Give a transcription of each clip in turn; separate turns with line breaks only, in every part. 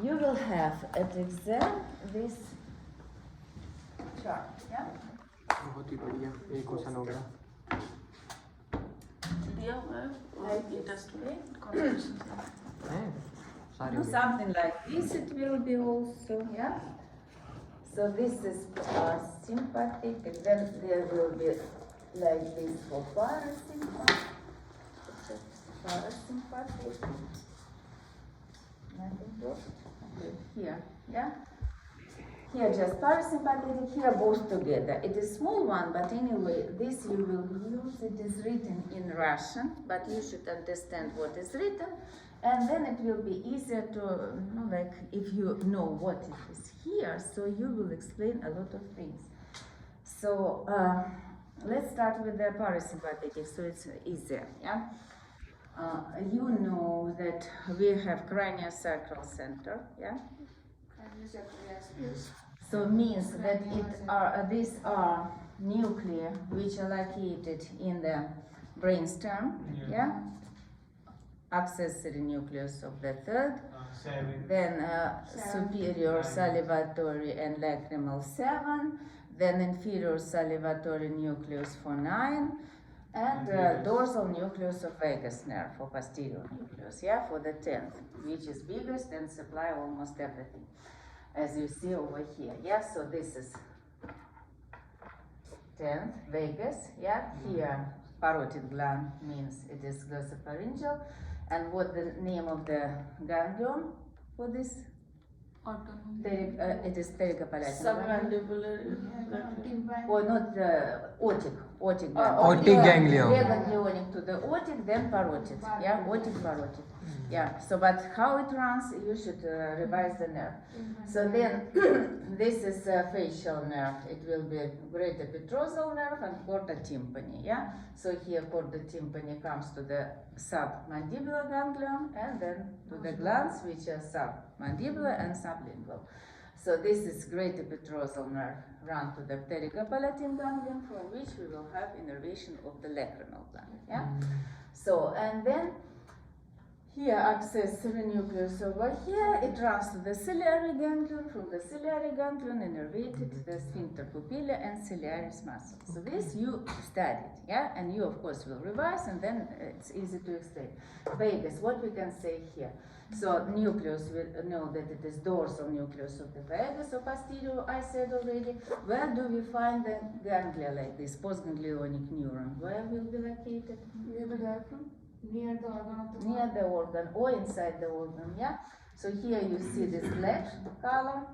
you will have at exam this chart, yeah?
बहुत ही बढ़िया एक क्वेश्चन हो गया
दिया हुआ है
Like
ये
this,
टेस्ट
okay?
में कॉन्सेप्शन
हैं सारे
No,
हो गए
something like this it will be also, yeah? So this is sympathetic, and then there will be like this for parasympathetic. Parasympathetic. Nothing to okay, here, yeah? Here just parasympathetic, here both together. It is small one, but anyway, this you will use. It is written in Russian, but you should understand what is written, and then it will be easier to, like if you know what it is here, so you will explain a lot of things. So let's start with the parasympathetic, so it's easier, yeah? You know that we have craniosacral center, yeah? So means that these are nuclei which are located in the brainstem, yeah? Accessory nucleus of the third, then superior salivatory and lacrimal 7, then inferior salivatory nucleus for 9, and dorsal nucleus of vagus nerve for posterior nucleus, yeah, for the 10th, which is biggest and supply almost everything, as you see over here, yeah. So this is 10th vagus, yeah. Here parotid gland means it is glossopharyngeal, and what the name of the ganglion for this? It is pterygopalatinal.
submandibular
Or not otic
Otic
ganglion.
ganglion.
Preganglionic to the otic, then parotid. Yeah, otic parotid. Yeah. So, but how it runs, you should revise the nerve. So then, this is a facial nerve. It will be greater petrosal nerve and chorda tympani. Yeah. So here chorda tympani comes to the submandibular ganglion, and then to the glands which are submandibular and sublingual. So this is greater petrosal nerve run to the pterygopalatin ganglion, from which we will have innervation of the lacrimal gland. Yeah. So and then here accessory nucleus over here, it runs to the ciliary ganglion, from the ciliary ganglion innervated the sphincter pupillae and ciliaris muscle. So this you studied, yeah, and you of course will revise, and then it's easy to explain. Vagus, what we can say here? So nucleus, we know that it is dorsal nucleus of the vagus or posterior, I said already. Where do we find the ganglia like this, postganglionic neuron? Where will be located?
Near the diaphragm? Near the organ of the
Near the organ or inside the organ, yeah? So here you see this black color.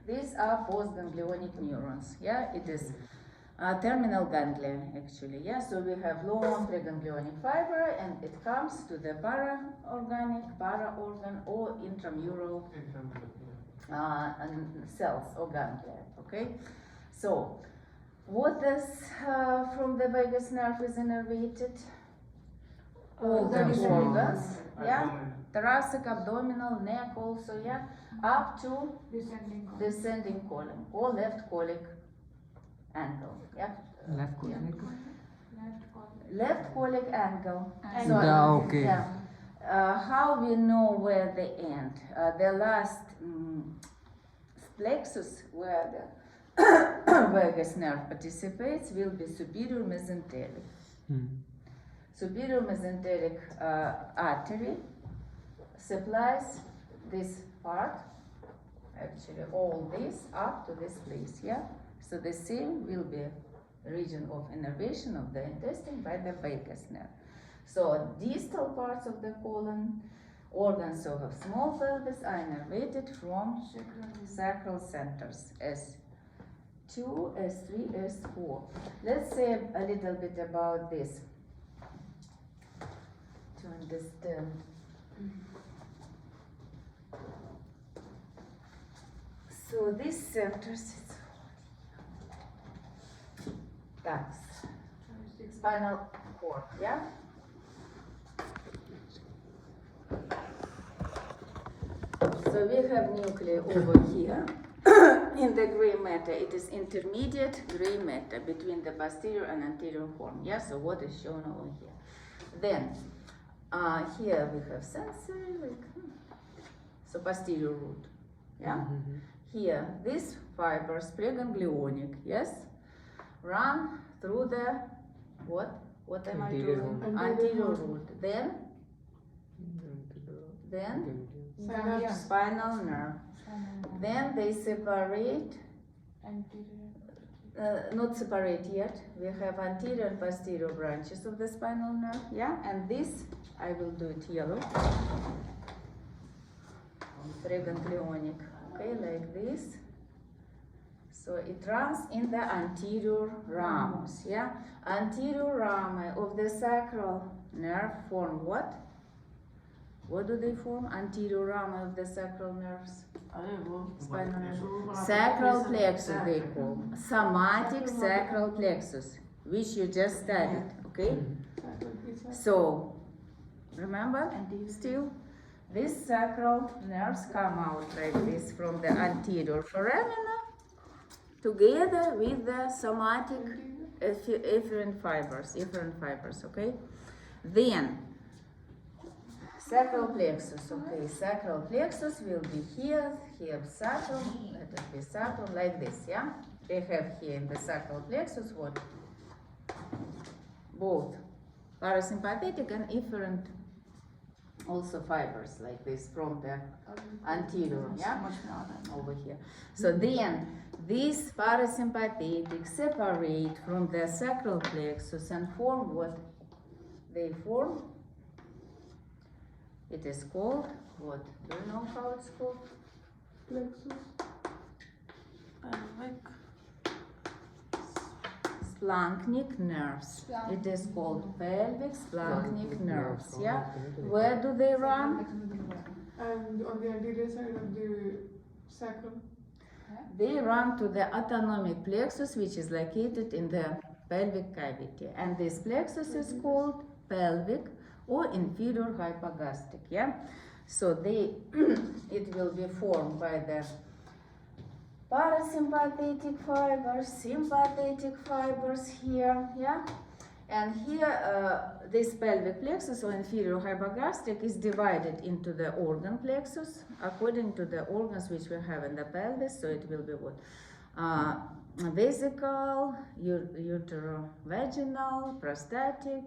These are postganglionic neurons, yeah? It is terminal ganglia, actually, yeah? So we have long preganglionic fiber, and it comes to the para-organ or intramural cells or ganglia, okay? So, what is from the vagus nerve is innervated? All the organs, yeah? Thoracic, abdominal, neck also, yeah? Up to descending colon or left colic angle, yeah?
left colic
Left colic angle.
okay.
Yeah. How we know where they end? The last plexus where the vagus nerve participates will be superior mesenteric. Superior mesenteric artery supplies this part, actually all this up to this place, yeah? So the same will be region of innervation of the intestine by the vagus nerve. So distal parts of the colon, organs of a small pelvis are innervated from sacral centers, S2, S3, S4. Let's say a little bit about this to understand. So these centers, that's spinal cord, yeah? So we have nuclei over here. In the gray matter, it is intermediate gray matter between the posterior and anterior horn. Yeah, so what is shown over here? Then, here we have sensory, like, so posterior root. Yeah.
Mhm.
Here, these fibers, preganglionic, yes, run through the what? What am
Anterior
I doing?
root.
Anterior root. Then
Synops.
spinal nerve. Then they separate. Not separate yet. We have anterior and posterior branches of the spinal nerve. Yeah, and this I will do it yellow. Preganglionic. Okay, like this. So it runs in the anterior ramus. Yeah, anterior rami of the sacral nerve form what? What do they form? Anterior rami of the sacral nerves. Spinal nerve. Sacral plexus they call. Somatic sacral plexus, which you just studied. Okay. So remember still. These sacral nerves come out like this from the anterior foramina together with the somatic efferent fibers, okay? Then, sacral plexus, okay? Sacral plexus will be here sacral, let it be sacral, like this, yeah? They have here in the sacral plexus what? Both parasympathetic and efferent also fibers like this from the anterior, yeah, over here. So then these parasympathetic separate from the sacral plexus and form what they form? It is called what? Do you know how it's called?
Pelvic.
Splanchnic nerves. It is called pelvic splanchnic nerves. Yeah.
Okay.
Where do they run?
And on the anterior side of the sacrum.
They run to the autonomic plexus, which is located in the pelvic cavity, and this plexus is called pelvic or inferior hypogastric. Yeah. So they it will be formed by the parasympathetic fibers, sympathetic fibers here, yeah, and here this pelvic plexus or inferior hypogastric is divided into the organ plexus according to the organs which we have in the pelvis. So it will be what? Vesical, uterovaginal, prostatic,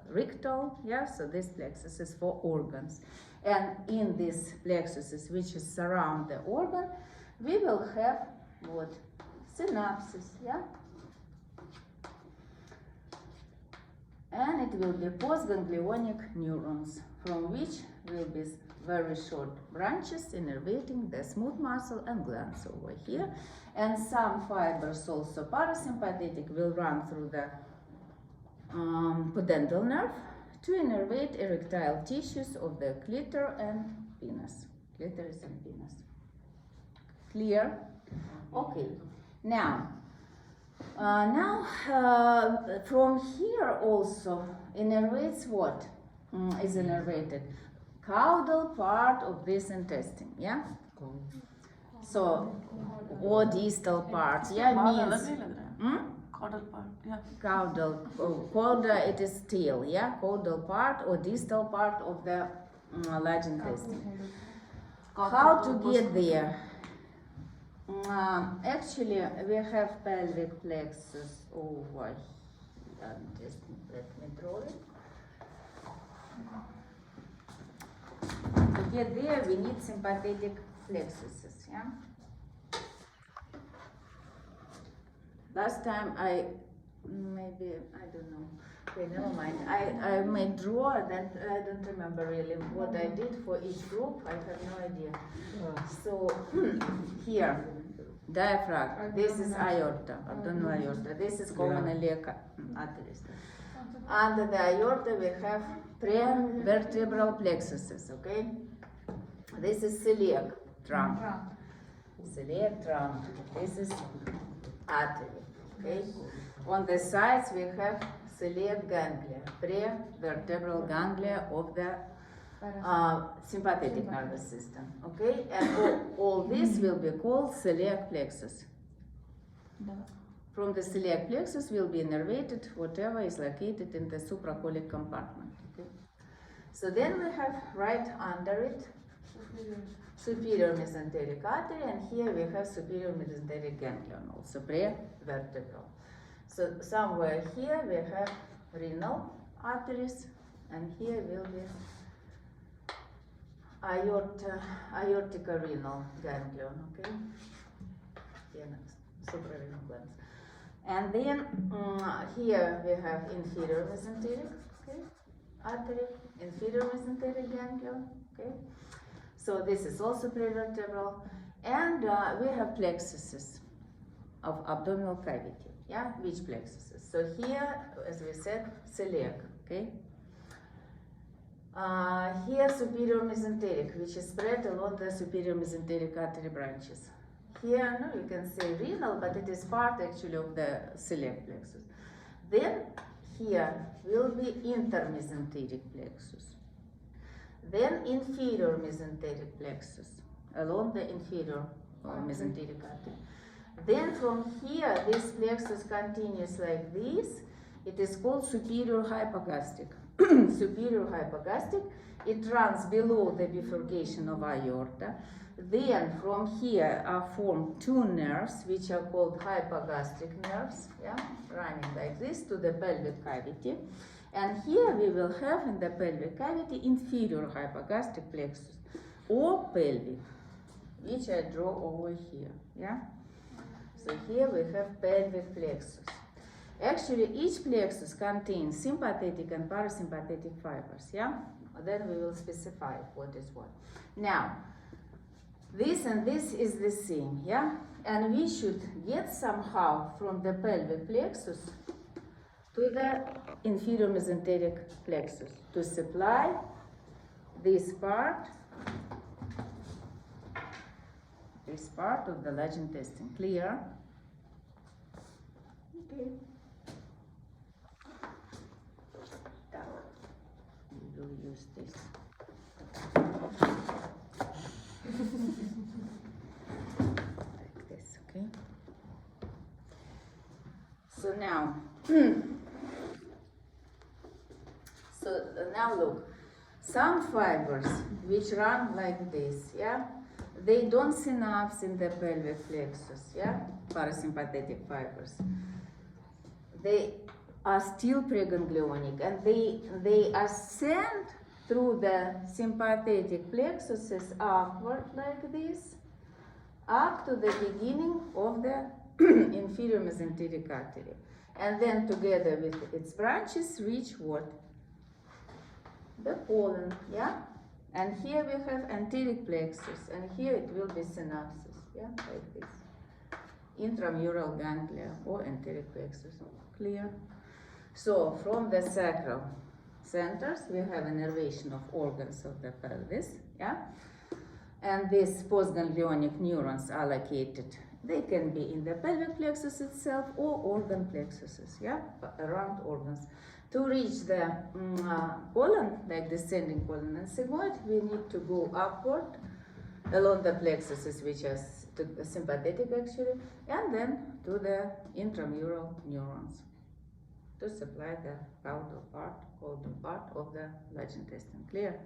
rectal, yeah. So this plexus is for organs, and in these plexuses which surround the organ, we will have what? Synapses, yeah? And it will be postganglionic neurons, from which will be very short branches innervating the smooth muscle and glands over here. And some fibers, also parasympathetic, will run through the pudendal nerve to innervate erectile tissues of the clitoris and penis. Clitoris and penis. Clear? Okay. Now, from here also innervates what is innervated? Caudal part of this intestine, yeah? So, or distal part, yeah, means
Caudal part, yeah.
caudal, cauda it is tail, yeah? Caudal part or distal part of the large intestine. How to get there? Actually, we have pelvic plexus over here. Just let me draw it. To get there, we need sympathetic plexuses. Yeah. Last time I don't know. Okay, never mind. I may draw, then I don't remember really what I did for each group. I have no idea. So here, diaphragm. This is aorta, abdominal aorta. This is commonly arteries. Under the aorta, we have prevertebral plexuses. Okay. This is celiac trunk. Celiac trunk. This is artery. Okay. On the sides, we have celiac ganglia, prevertebral ganglia of the sympathetic nervous system. Okay, and all this will be called celiac plexus. From the celiac plexus will be innervated whatever is located in the supracolic compartment. Okay, so then we have right under it superior mesenteric artery, and here we have superior mesenteric ganglion, also prevertebral. So somewhere here we have renal arteries, and here will be aortico-renal ganglion, okay? Here, suprarenal glands. And then here we have inferior mesenteric, okay, artery, inferior mesenteric ganglion, okay. So this is also prevertebral, and we have plexuses of abdominal cavity. Yeah, which plexuses? So here, as we said, celiac, okay. Here superior mesenteric, which is spread along the superior mesenteric artery branches. Here, no, you can say renal, but it is part actually of the celiac plexus. Then here will be intermesenteric plexus. Then inferior mesenteric plexus along the inferior mesenteric artery. Then from here, this plexus continues like this. It is called superior hypogastric. Superior hypogastric. It runs below the bifurcation of aorta. Then from here are formed two nerves, which are called hypogastric nerves, yeah, running like this to the pelvic cavity. And here we will have in the pelvic cavity inferior hypogastric plexus or pelvic, which I draw over here, yeah. So here we have pelvic plexus. Actually, each plexus contains sympathetic and parasympathetic fibers, yeah. Then we will specify what is what. Now, this and this is the same, yeah? And we should get somehow from the pelvic plexus to the inferior mesenteric plexus to supply this part of the large intestine. Clear? Okay. We will use this. Like this, okay? So now, now look, some fibers which run like this, yeah, they don't synapse in the pelvic plexus, yeah, parasympathetic fibers. They are still preganglionic, and they ascend through the sympathetic plexuses upward like this, up to the beginning of the inferior mesenteric artery. And then together with its branches reach what? The colon, yeah? And here we have anterior plexus, and here it will be synapses, yeah, like this. Intramural ganglia or anterior plexus, clear? So from the sacral centers, we have innervation of organs of the pelvis, yeah? And these postganglionic neurons are located. They can be in the pelvic plexus itself or organ plexuses, yeah? Around organs. To reach the colon, like descending colon and sigmoid, we need to go upward along the plexuses, which are sympathetic actually, and then to the intramural neurons to supply the caudal part of the large intestine. Clear?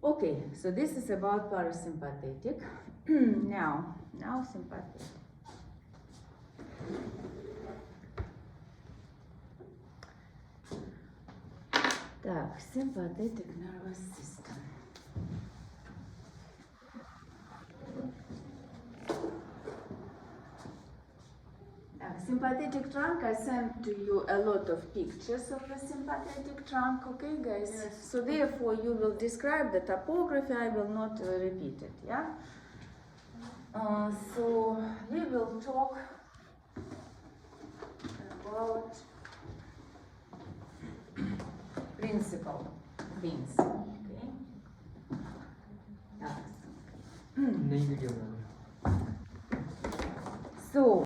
Okay, so this is about parasympathetic. now sympathetic. Так, sympathetic nervous system. Sympathetic trunk, I sent to you a lot of pictures of the sympathetic trunk, okay guys? Yes. So therefore you will describe the topography, I will not repeat it, yeah? So we will talk about principal things, okay?
नई video बना
So